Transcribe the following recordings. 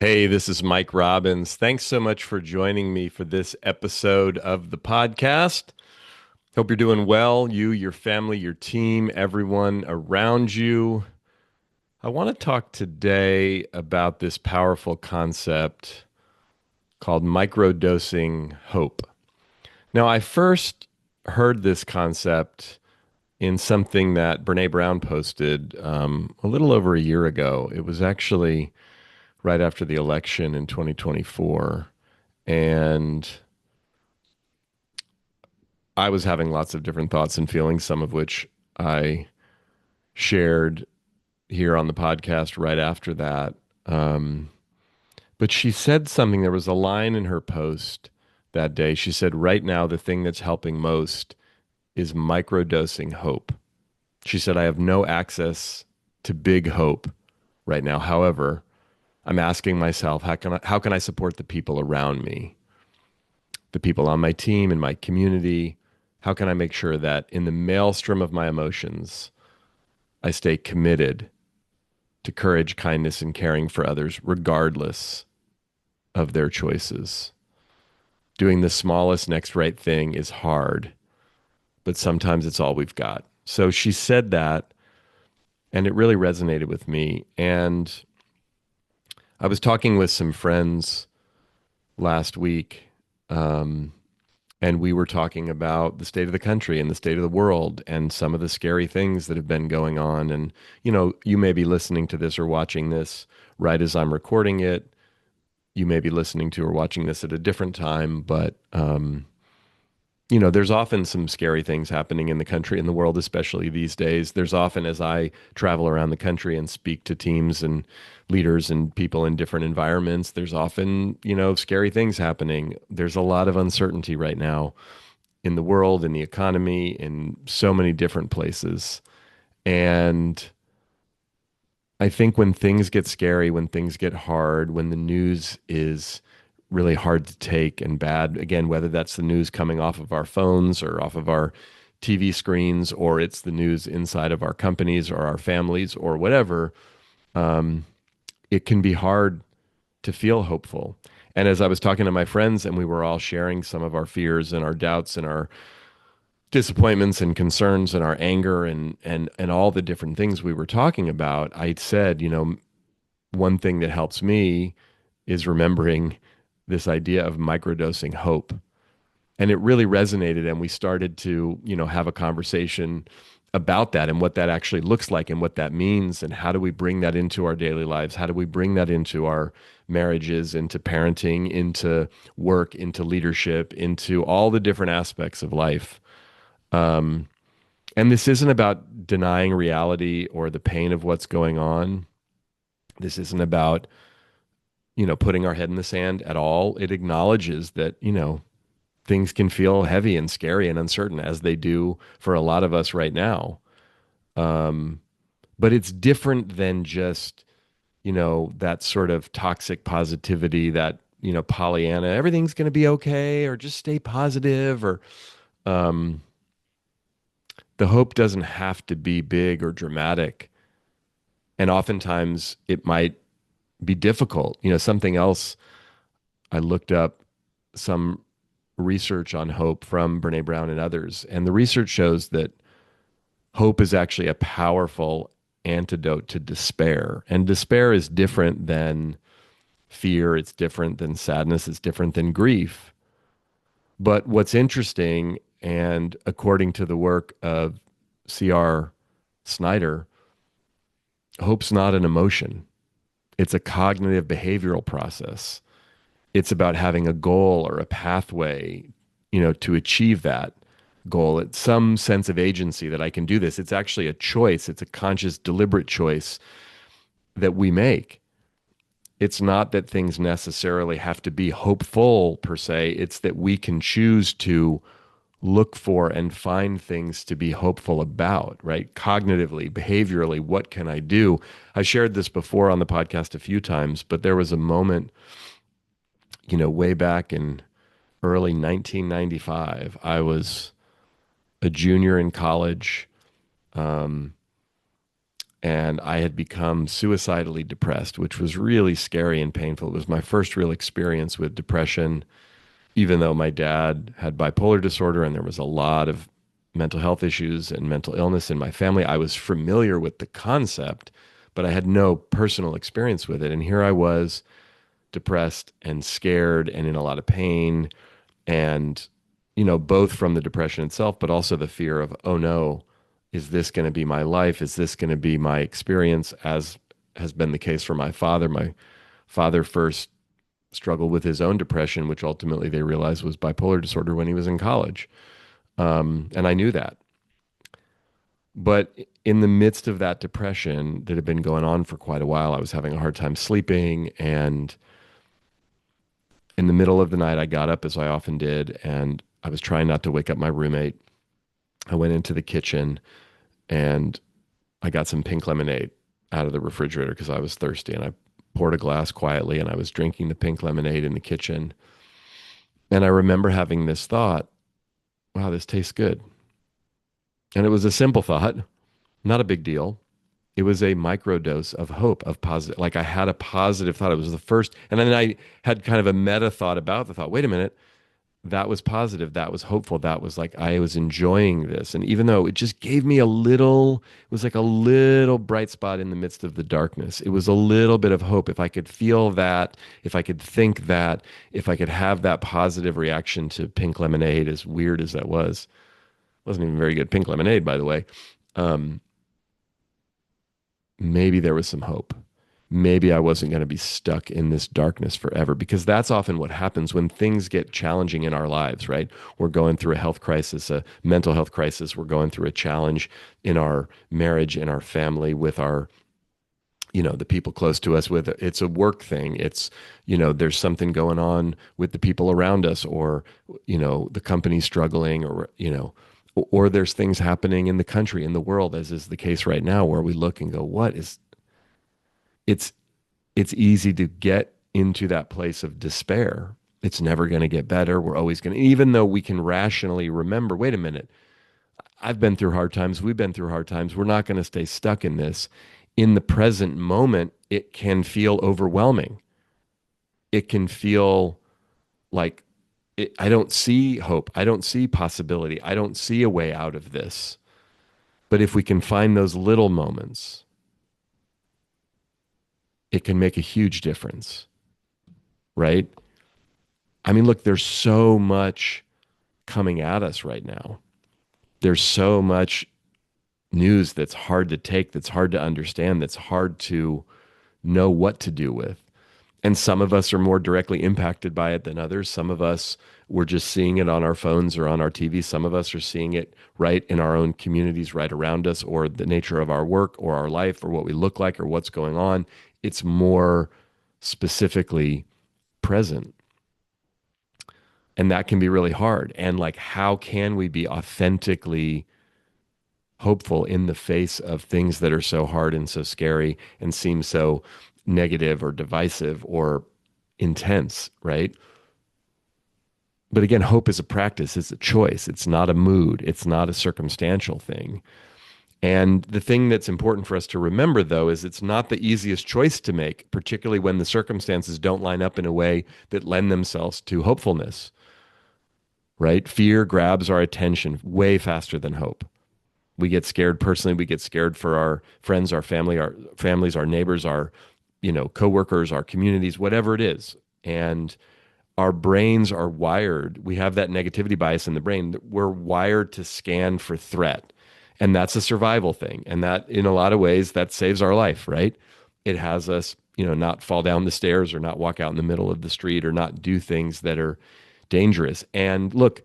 Hey, this is Mike Robbins. Thanks so much for joining me for this episode of the podcast. Hope you're doing well, you, your family, your team, everyone around you. I want to talk today about this powerful concept called microdosing hope. Now, I first heard this concept in something that Brené Brown posted a little over a year ago. It was actually right after the election in 2024. And I was having lots of different thoughts and feelings, some of which I shared here on the podcast right after that. Um, but she said something, there was a line in her post that day. She said, right now, the thing that's helping most is microdosing hope. She said, I have no access to big hope right now. However, I'm asking myself, how can I support the people around me, the people on my team, in my community? How can I make sure that in the maelstrom of my emotions, I stay committed to courage, kindness, and caring for others, regardless of their choices? Doing the smallest next right thing is hard, but sometimes it's all we've got. So she said that, and it really resonated with me. And I was talking with some friends last week, um, and we were talking about the state of the country and the state of the world and some of the scary things that have been going on. And, you may be listening to this or watching this right as I'm recording it. You may be listening to or watching this at a different time, but, there's often some scary things happening in the country and the world, especially these days. There's often, as I travel around the country and speak to teams and leaders and people in different environments, there's often, scary things happening. There's a lot of uncertainty right now in the world, in the economy, in so many different places. And I think when things get scary, when things get hard, when the news is really hard to take and bad, again, whether that's the news coming off of our phones or off of our TV screens, or it's the news inside of our companies or our families or whatever, um, it can be hard to feel hopeful. And as I was talking to my friends and we were all sharing some of our fears and our doubts and our disappointments and concerns and our anger and all the different things we were talking about, I said, one thing that helps me is remembering this idea of microdosing hope. And it really resonated, and we started to, have a conversation about that and what that actually looks like and what that means and how do we bring that into our daily lives? How do we bring that into our marriages, into parenting, into work, into leadership, into all the different aspects of life? Um, and this isn't about denying reality or the pain of what's going on. This isn't about, putting our head in the sand at all. It acknowledges that, things can feel heavy and scary and uncertain as they do for a lot of us right now. Um, but it's different than just, that sort of toxic positivity that, Pollyanna, everything's going to be okay, or just stay positive, or, um, the hope doesn't have to be big or dramatic. And oftentimes it might be difficult. Something else I looked up, some research on hope from Brené Brown and others. And the research shows that hope is actually a powerful antidote to despair. And despair is different than fear, it's different than sadness, it's different than grief. But what's interesting, and according to the work of C.R. Snyder, hope's not an emotion. It's a cognitive behavioral process. It's about having a goal or a pathway, to achieve that goal. It's some sense of agency that I can do this. It's actually a choice. It's a conscious, deliberate choice that we make. It's not that things necessarily have to be hopeful per se. It's that we can choose to look for and find things to be hopeful about, right? Cognitively, behaviorally, what can I do? I shared this before on the podcast a few times, but there was a moment, way back in early 1995. I was a junior in college. Um, and I had become suicidally depressed, which was really scary and painful. It was my first real experience with depression, even though my dad had bipolar disorder and there was a lot of mental health issues and mental illness in my family. I was familiar with the concept, but I had no personal experience with it. And here I was, depressed and scared and in a lot of pain. And, both from the depression itself, but also the fear of, oh no, is this going to be my life? Is this going to be my experience, as has been the case for my father? My father first struggled with his own depression, which ultimately they realized was bipolar disorder when he was in college. And I knew that. But in the midst of that depression that had been going on for quite a while, I was having a hard time sleeping. And in the middle of the night, I got up, as I often did, and I was trying not to wake up my roommate. I went into the kitchen and I got some pink lemonade out of the refrigerator because I was thirsty. And I poured a glass quietly and I was drinking the pink lemonade in the kitchen. And I remember having this thought, wow, this tastes good. And it was a simple thought, not a big deal. It was a microdose of hope, of positive. Like I had a positive thought. It was the first. And then I had kind of a meta thought about the thought. Wait a minute. That was positive. That was hopeful. That was like, I was enjoying this. And even though it just gave me it was like a little bright spot in the midst of the darkness. It was a little bit of hope. If I could feel that, if I could think that, if I could have that positive reaction to pink lemonade, as weird as that was, wasn't even very good pink lemonade, by the way. Um, Maybe there was some hope. Maybe I wasn't going to be stuck in this darkness forever, because that's often what happens when things get challenging in our lives, right? We're going through a health crisis, a mental health crisis. We're going through a challenge in our marriage, in our family, with our, the people close to us. With it's a work thing. It's, there's something going on with the people around us, or, the company struggling, or there's things happening in the country, in the world, as is the case right now, where we look and go, what is, it's it's easy to get into that place of despair. It's never going to get better. We're always going to, even though we can rationally remember, wait a minute, I've been through hard times. We've been through hard times. We're not going to stay stuck in this. In the present moment, it can feel overwhelming. It can feel like I don't see hope. I don't see possibility. I don't see a way out of this. But if we can find those little moments, it can make a huge difference, right? I mean, look, there's so much coming at us right now. There's so much news that's hard to take, that's hard to understand, that's hard to know what to do with. And some of us are more directly impacted by it than others. Some of us, we're just seeing it on our phones or on our TV. Some of us are seeing it right in our own communities right around us, or the nature of our work or our life or what we look like or what's going on. It's more specifically present. And that can be really hard. And like, how can we be authentically hopeful in the face of things that are so hard and so scary and seem so negative or divisive or intense, right? But again, hope is a practice, it's a choice, it's not a mood, it's not a circumstantial thing. And the thing that's important for us to remember, though, is it's not the easiest choice to make, particularly when the circumstances don't line up in a way that lend themselves to hopefulness, right? Fear grabs our attention way faster than hope. We get scared personally. We get scared for our friends, our family, our families, our neighbors, our, coworkers, our communities, whatever it is. And our brains are wired. We have that negativity bias in the brain. We're wired to scan for threat. And that's a survival thing. And that, in a lot of ways, that saves our life, right? It has us, not fall down the stairs or not walk out in the middle of the street or not do things that are dangerous. And look,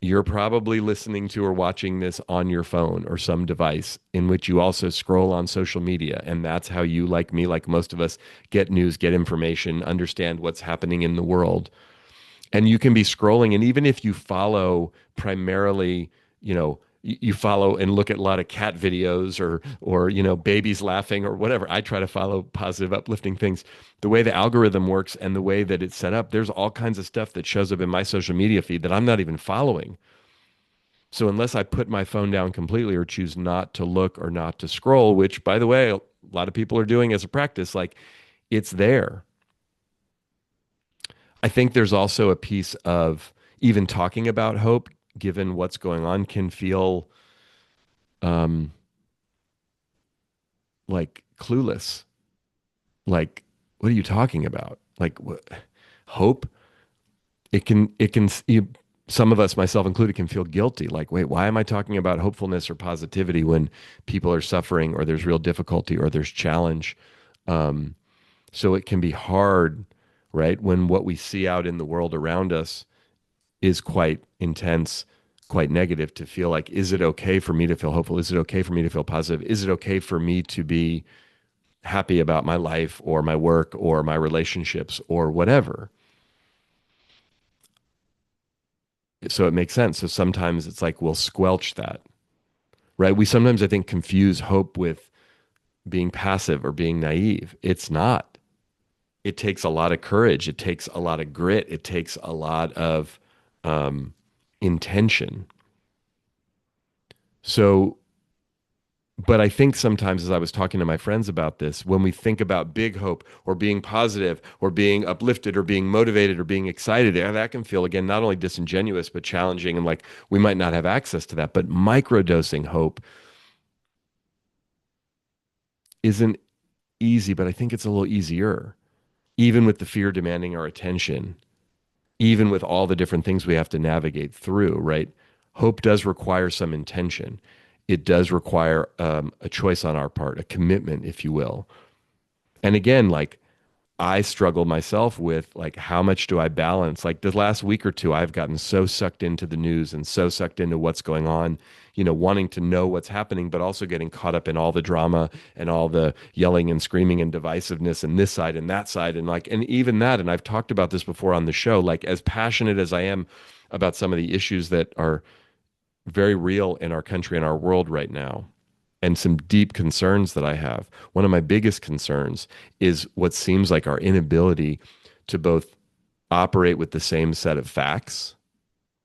you're probably listening to or watching this on your phone or some device in which you also scroll on social media. And that's how you, like me, like most of us, get news, get information, understand what's happening in the world. And you can be scrolling. And even if you follow primarily, you follow and look at a lot of cat videos or babies laughing or whatever. I try to follow positive, uplifting things. The way the algorithm works and the way that it's set up, there's all kinds of stuff that shows up in my social media feed that I'm not even following. So unless I put my phone down completely or choose not to look or not to scroll, which by the way, a lot of people are doing as a practice, like it's there. I think there's also a piece of even talking about hope, given what's going on, can feel um, like clueless. Like, what are you talking about? Like, what, hope? Some of us, myself included, can feel guilty. Like, wait, why am I talking about hopefulness or positivity when people are suffering or there's real difficulty or there's challenge? Um, so it can be hard, right? When what we see out in the world around us is quite intense, quite negative, to feel like, is it okay for me to feel hopeful? Is it okay for me to feel positive? Is it okay for me to be happy about my life or my work or my relationships or whatever? So it makes sense. So sometimes it's like we'll squelch that, right? We sometimes, I think, confuse hope with being passive or being naive. It's not. It takes a lot of courage. It takes a lot of grit. It takes a lot of um, intention. So, but I think sometimes, as I was talking to my friends about this, when we think about big hope or being positive or being uplifted or being motivated or being excited, that can feel, again, not only disingenuous, but challenging. And like we might not have access to that. But microdosing hope isn't easy, but I think it's a little easier, even with the fear demanding our attention, even with all the different things we have to navigate through, right? Hope does require some intention. It does require a choice on our part, a commitment, if you will. And again, like I struggle myself with like how much do I balance? Like the last week or two, I've gotten so sucked into the news and so sucked into what's going on, wanting to know what's happening, but also getting caught up in all the drama and all the yelling and screaming and divisiveness and this side and that side. And like, and even that, and I've talked about this before on the show, like as passionate as I am about some of the issues that are very real in our country and our world right now, and some deep concerns that I have. One of my biggest concerns is what seems like our inability to both operate with the same set of facts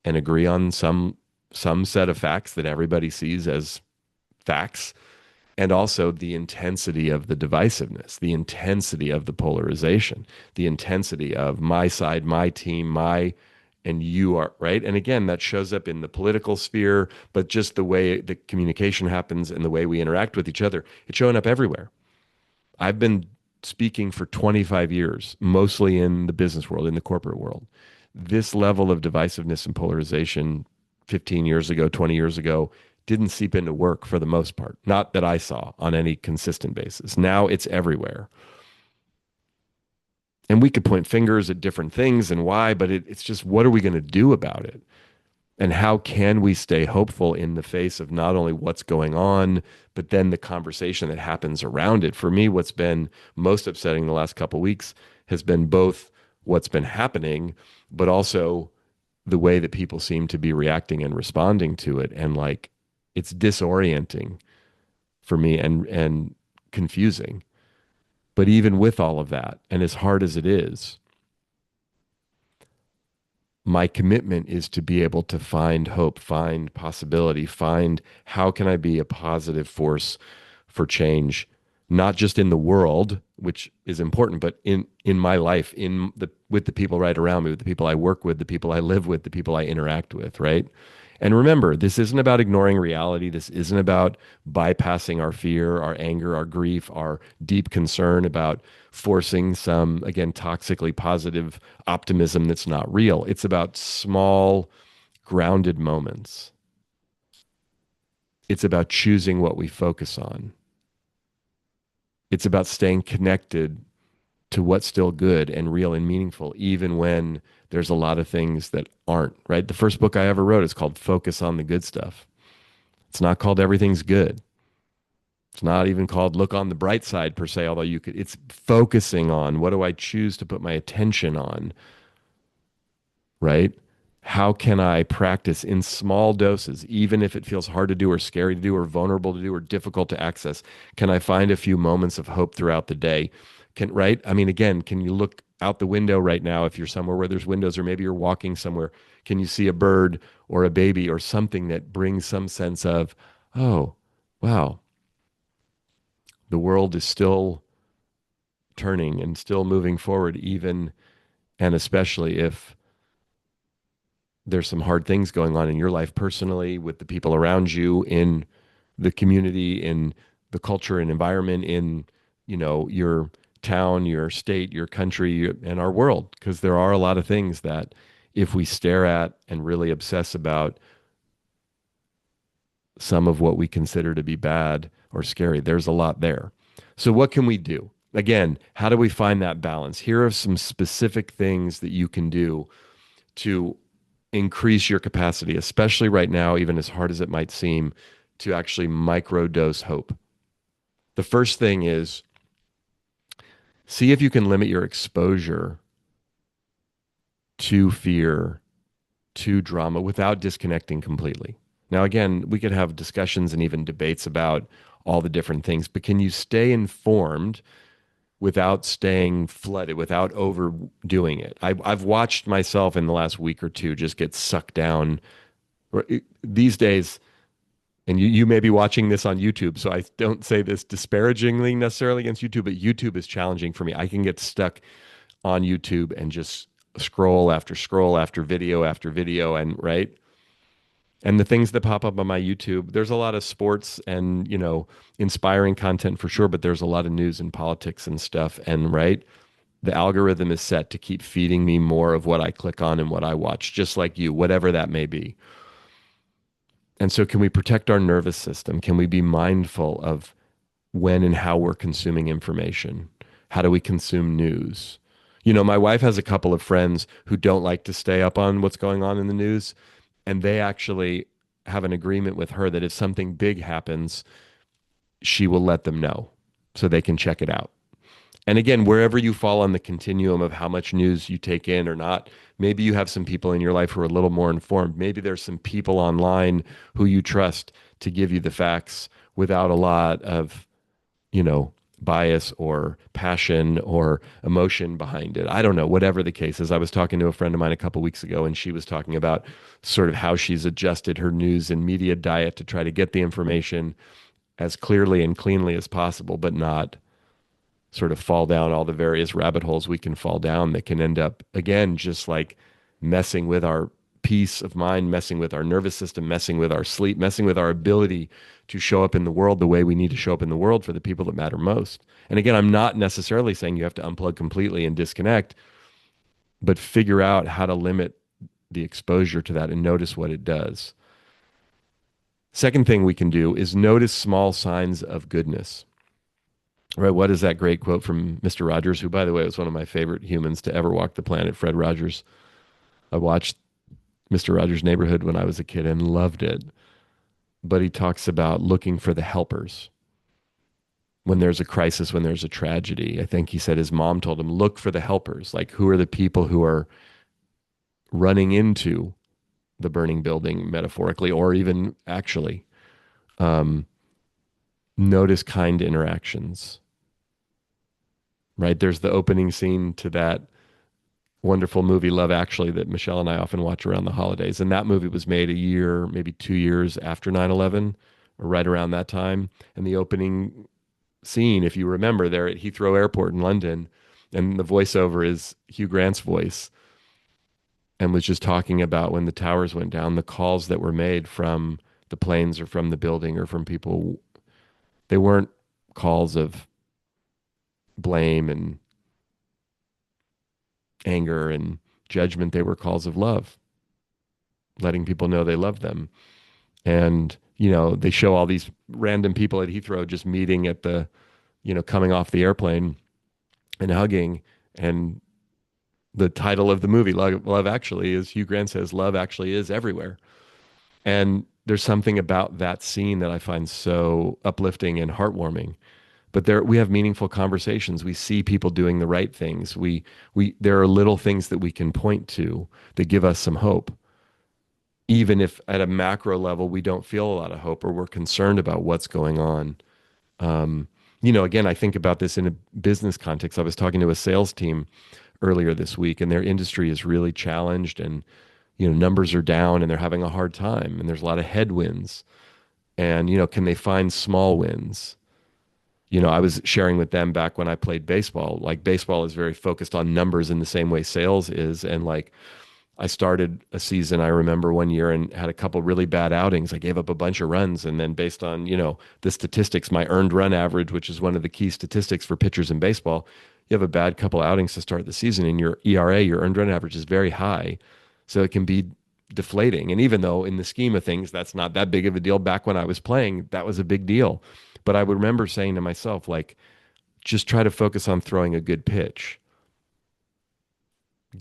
and agree on some set of facts that everybody sees as facts, and also the intensity of the divisiveness, the intensity of the polarization, the intensity of my side, my team, my and you are right. And again, that shows up in the political sphere, but just the way the communication happens and the way we interact with each other, it's showing up everywhere. I've been speaking for 25 years, mostly in the business world, in the corporate world. This level of divisiveness and polarization 15 years ago, 20 years ago, didn't seep into work for the most part. Not that I saw on any consistent basis. Now it's everywhere. And we could point fingers at different things and why, but it's just what are we going to do about it? And how can we stay hopeful in the face of not only what's going on, but then the conversation that happens around it? For me, what's been most upsetting the last couple of weeks has been both what's been happening, but also the way that people seem to be reacting and responding to it. And like it's disorienting for me and confusing. But even with all of that, and as hard as it is, my commitment is to be able to find hope, find possibility, find how can I be a positive force for change, not just in the world, which is important, but in my life, in the with the people right around me, with the people I work with, the people I live with, the people I interact with, right? And remember, this isn't about ignoring reality. This isn't about bypassing our fear, our anger, our grief, our deep concern about forcing some, again, toxically positive optimism that's not real. It's about small, grounded moments. It's about choosing what we focus on. It's about staying connected to what's still good and real and meaningful, even when there's a lot of things that aren't, right? The first book I ever wrote is called Focus on the Good Stuff. It's not called Everything's Good. It's not even called Look on the Bright Side per se, although it's focusing on what do I choose to put my attention on, right? How can I practice in small doses, even if it feels hard to do or scary to do or vulnerable to do or difficult to access? Can I find a few moments of hope throughout the day? Right? I mean, again, can you look out the window right now if you're somewhere where there's windows or maybe you're walking somewhere? Can you see a bird or a baby or something that brings some sense of, oh, wow, the world is still turning and still moving forward, even and especially if there's some hard things going on in your life personally, with the people around you, in the community, in the culture and environment, in, your town, your state, your country, and our world. Because there are a lot of things that if we stare at and really obsess about some of what we consider to be bad or scary, there's a lot there. So what can we do? Again, how do we find that balance? Here are some specific things that you can do to increase your capacity, especially right now, even as hard as it might seem, to actually microdose hope. The first thing is, see if you can limit your exposure to fear, to drama, without disconnecting completely. Now, again, we could have discussions and even debates about all the different things, but can you stay informed without staying flooded, without overdoing it? I've watched myself in the last week or two just get sucked down. These days, and you may be watching this on YouTube, so I don't say this disparagingly necessarily against YouTube, but YouTube is challenging for me. I can get stuck on YouTube and just scroll after video, and right. And the things that pop up on my YouTube, there's a lot of sports and, inspiring content for sure, but there's a lot of news and politics and stuff. And right, the algorithm is set to keep feeding me more of what I click on and what I watch, just like you, whatever that may be. And so, can we protect our nervous system? Can we be mindful of when and how we're consuming information? How do we consume news? My wife has a couple of friends who don't like to stay up on what's going on in the news, and they actually have an agreement with her that if something big happens, she will let them know so they can check it out. And again, wherever you fall on the continuum of how much news you take in or not, maybe you have some people in your life who are a little more informed. Maybe there's some people online who you trust to give you the facts without a lot of, bias or passion or emotion behind it. I don't know, whatever the case is. I was talking to a friend of mine a couple weeks ago, and she was talking about sort of how she's adjusted her news and media diet to try to get the information as clearly and cleanly as possible, but not sort of fall down all the various rabbit holes we can fall down that can end up, again, just like messing with our peace of mind, messing with our nervous system, messing with our sleep, messing with our ability to show up in the world the way we need to show up in the world for the people that matter most. And again, I'm not necessarily saying you have to unplug completely and disconnect, but figure out how to limit the exposure to that and notice what it does. Second thing we can do is notice small signs of goodness. Right? What is that great quote from Mr. Rogers, who, by the way, was one of my favorite humans to ever walk the planet, Fred Rogers. I watched Mr. Rogers' Neighborhood when I was a kid and loved it. But he talks about looking for the helpers when there's a crisis, when there's a tragedy. I think he said his mom told him, look for the helpers. Like, who are the people who are running into the burning building, metaphorically, or even actually? Notice kind interactions. Right? There's the opening scene to that wonderful movie, Love Actually, that Michelle and I often watch around the holidays. And that movie was made a year, maybe 2 years after 9/11, or right around that time. And the opening scene, if you remember, there at Heathrow Airport in London, and the voiceover is Hugh Grant's voice, and was just talking about when the towers went down, the calls that were made from the planes or from the building or from people. They weren't calls of blame and anger and judgment. They were calls of love, letting people know they love them. And, they show all these random people at Heathrow just meeting at the, coming off the airplane and hugging. And the title of the movie, Love Actually, is Hugh Grant says, love actually is everywhere. And there's something about that scene that I find so uplifting and heartwarming. But we have meaningful conversations. We see people doing the right things. There are little things that we can point to that give us some hope, even if at a macro level we don't feel a lot of hope or we're concerned about what's going on. Again, I think about this in a business context. I was talking to a sales team earlier this week, and their industry is really challenged, and numbers are down and they're having a hard time and there's a lot of headwinds. And, can they find small wins? I was sharing with them back when I played baseball. Like baseball is very focused on numbers in the same way sales is. And like I started a season, I remember one year and had a couple really bad outings. I gave up a bunch of runs. And then based on, the statistics, my earned run average, which is one of the key statistics for pitchers in baseball, you have a bad couple outings to start the season and your ERA, your earned run average is very high. So it can be deflating. And even though in the scheme of things, that's not that big of a deal, back when I was playing, that was a big deal. But I would remember saying to myself, like, just try to focus on throwing a good pitch,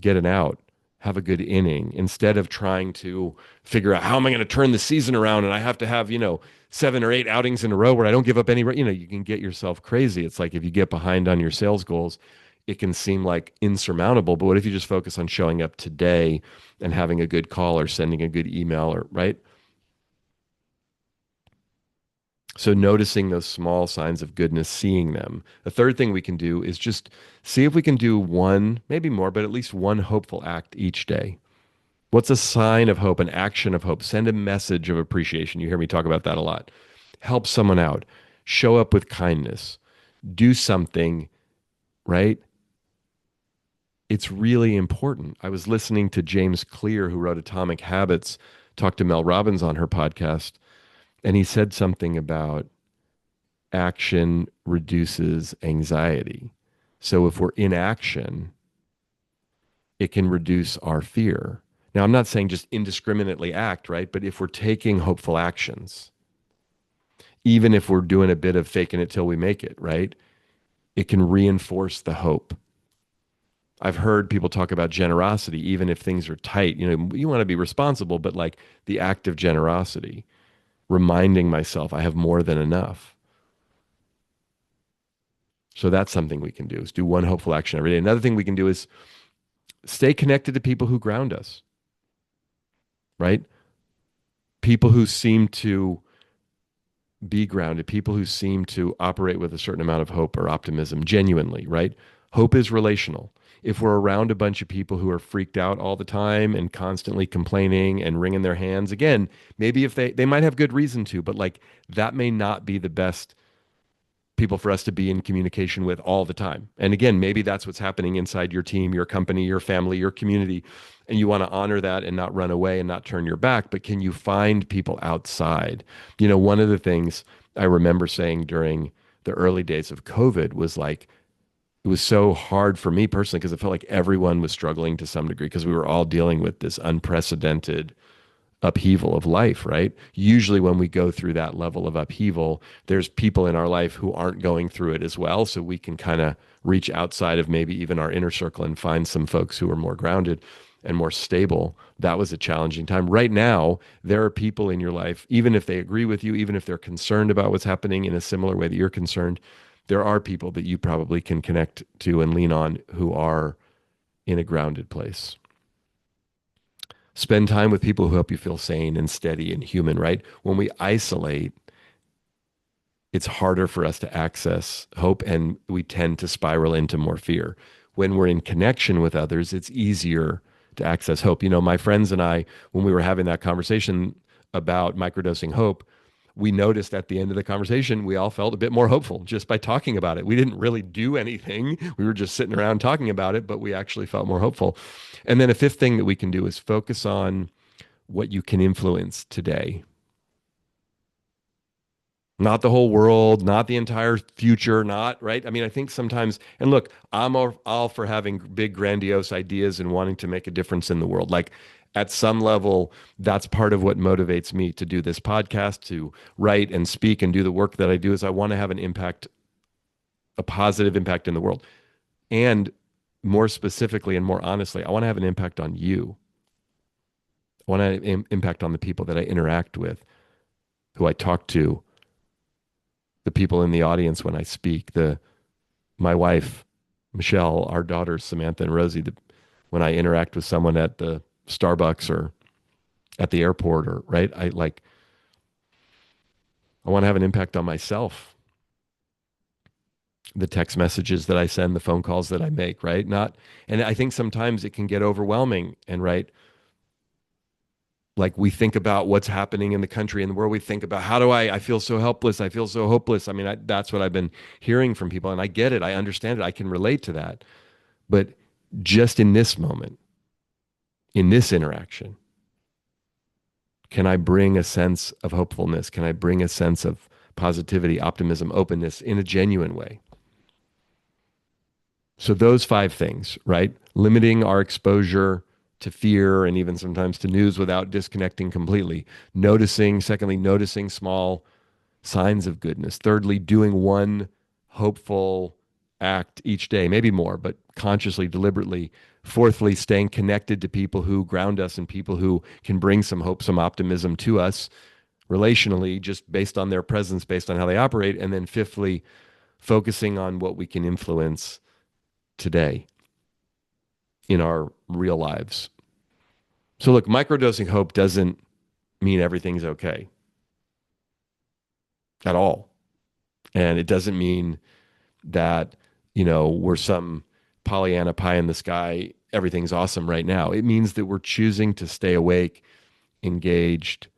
get an out, have a good inning, instead of trying to figure out how am I going to turn the season around and I have to have, 7 or 8 outings in a row where I don't give up any, you can get yourself crazy. It's like if you get behind on your sales goals, it can seem like insurmountable. But what if you just focus on showing up today and having a good call or sending a good email or right? So noticing those small signs of goodness, seeing them. The third thing we can do is just see if we can do one, maybe more, but at least one hopeful act each day. What's a sign of hope, an action of hope? Send a message of appreciation. You hear me talk about that a lot. Help someone out. Show up with kindness. Do something, right? It's really important. I was listening to James Clear, who wrote Atomic Habits, talk to Mel Robbins on her podcast, and he said something about action reduces anxiety. So if we're in action, it can reduce our fear. Now, I'm not saying just indiscriminately act, right? But if we're taking hopeful actions, even if we're doing a bit of faking it till we make it, right? It can reinforce the hope. I've heard people talk about generosity, even if things are tight. You want to be responsible, but like the act of generosity, reminding myself I have more than enough. So that's something we can do is do one hopeful action every day. Another thing we can do is stay connected to people who ground us, right? People who seem to be grounded, people who seem to operate with a certain amount of hope or optimism genuinely, right? Hope is relational. If we're around a bunch of people who are freaked out all the time and constantly complaining and wringing their hands, again, maybe if they might have good reason to, but like that may not be the best people for us to be in communication with all the time. And again, maybe that's what's happening inside your team, your company, your family, your community. And you want to honor that and not run away and not turn your back. But can you find people outside? One of the things I remember saying during the early days of COVID was like, it was so hard for me personally because it felt like everyone was struggling to some degree because we were all dealing with this unprecedented upheaval of life, right? Usually, when we go through that level of upheaval, there's people in our life who aren't going through it as well. So we can kind of reach outside of maybe even our inner circle and find some folks who are more grounded and more stable. That was a challenging time. Right now, there are people in your life, even if they agree with you, even if they're concerned about what's happening in a similar way that you're concerned, there are people that you probably can connect to and lean on who are in a grounded place. Spend time with people who help you feel sane and steady and human, right? When we isolate, it's harder for us to access hope and we tend to spiral into more fear. When we're in connection with others, it's easier to access hope. My friends and I, when we were having that conversation about microdosing hope, we noticed at the end of the conversation, we all felt a bit more hopeful just by talking about it. We didn't really do anything. We were just sitting around talking about it, but we actually felt more hopeful. And then a fifth thing that we can do is focus on what you can influence today. Not the whole world, not the entire future, not right. I mean, I think sometimes, and look, I'm all for having big, grandiose ideas and wanting to make a difference in the world. Like at some level, that's part of what motivates me to do this podcast, to write and speak and do the work that I do, is I want to have an impact, a positive impact in the world. And more specifically and more honestly, I want to have an impact on you. I want to have an impact on the people that I interact with, who I talk to, the people in the audience when I speak, my wife, Michelle, our daughters, Samantha and Rosie, when I interact with someone at the Starbucks or at the airport or right, I want to have an impact on myself. The text messages that I send, the phone calls that I make, right? And I think sometimes it can get overwhelming and right. Like we think about what's happening in the country and the world. We think about how do I feel so helpless. I feel so hopeless. I mean, that's what I've been hearing from people. And I get it. I understand it. I can relate to that. But just in this moment, in this interaction, can I bring a sense of hopefulness? Can I bring a sense of positivity, optimism, openness in a genuine way? So those five things, right? Limiting our exposure to fear and even sometimes to news without disconnecting completely. Noticing, secondly, noticing small signs of goodness. Thirdly, doing one hopeful act each day, maybe more, but consciously, deliberately. Fourthly, staying connected to people who ground us and people who can bring some hope, some optimism to us relationally, just based on their presence, based on how they operate. And then fifthly, focusing on what we can influence today in our real lives. So, look, microdosing hope doesn't mean everything's okay at all. And it doesn't mean that, we're some Pollyanna pie in the sky, everything's awesome right now. It means that we're choosing to stay awake, engaged,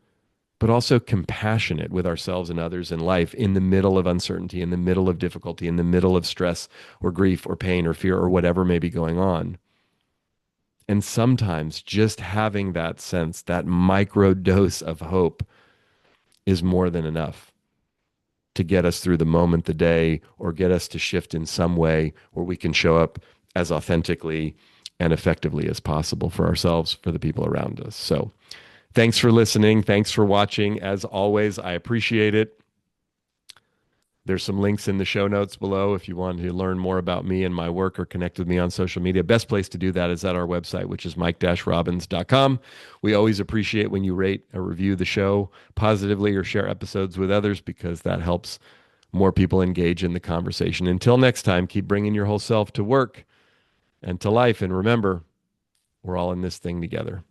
but also compassionate with ourselves and others in life in the middle of uncertainty, in the middle of difficulty, in the middle of stress or grief or pain or fear or whatever may be going on. And sometimes just having that sense, that micro dose of hope is more than enough to get us through the moment, the day, or get us to shift in some way where we can show up as authentically and effectively as possible for ourselves, for the people around us. So thanks for listening. Thanks for watching. As always, I appreciate it. There's some links in the show notes below if you want to learn more about me and my work or connect with me on social media. Best place to do that is at our website, which is mike-robbins.com. We always appreciate when you rate or review the show positively or share episodes with others because that helps more people engage in the conversation. Until next time, keep bringing your whole self to work and to life. And remember, we're all in this thing together.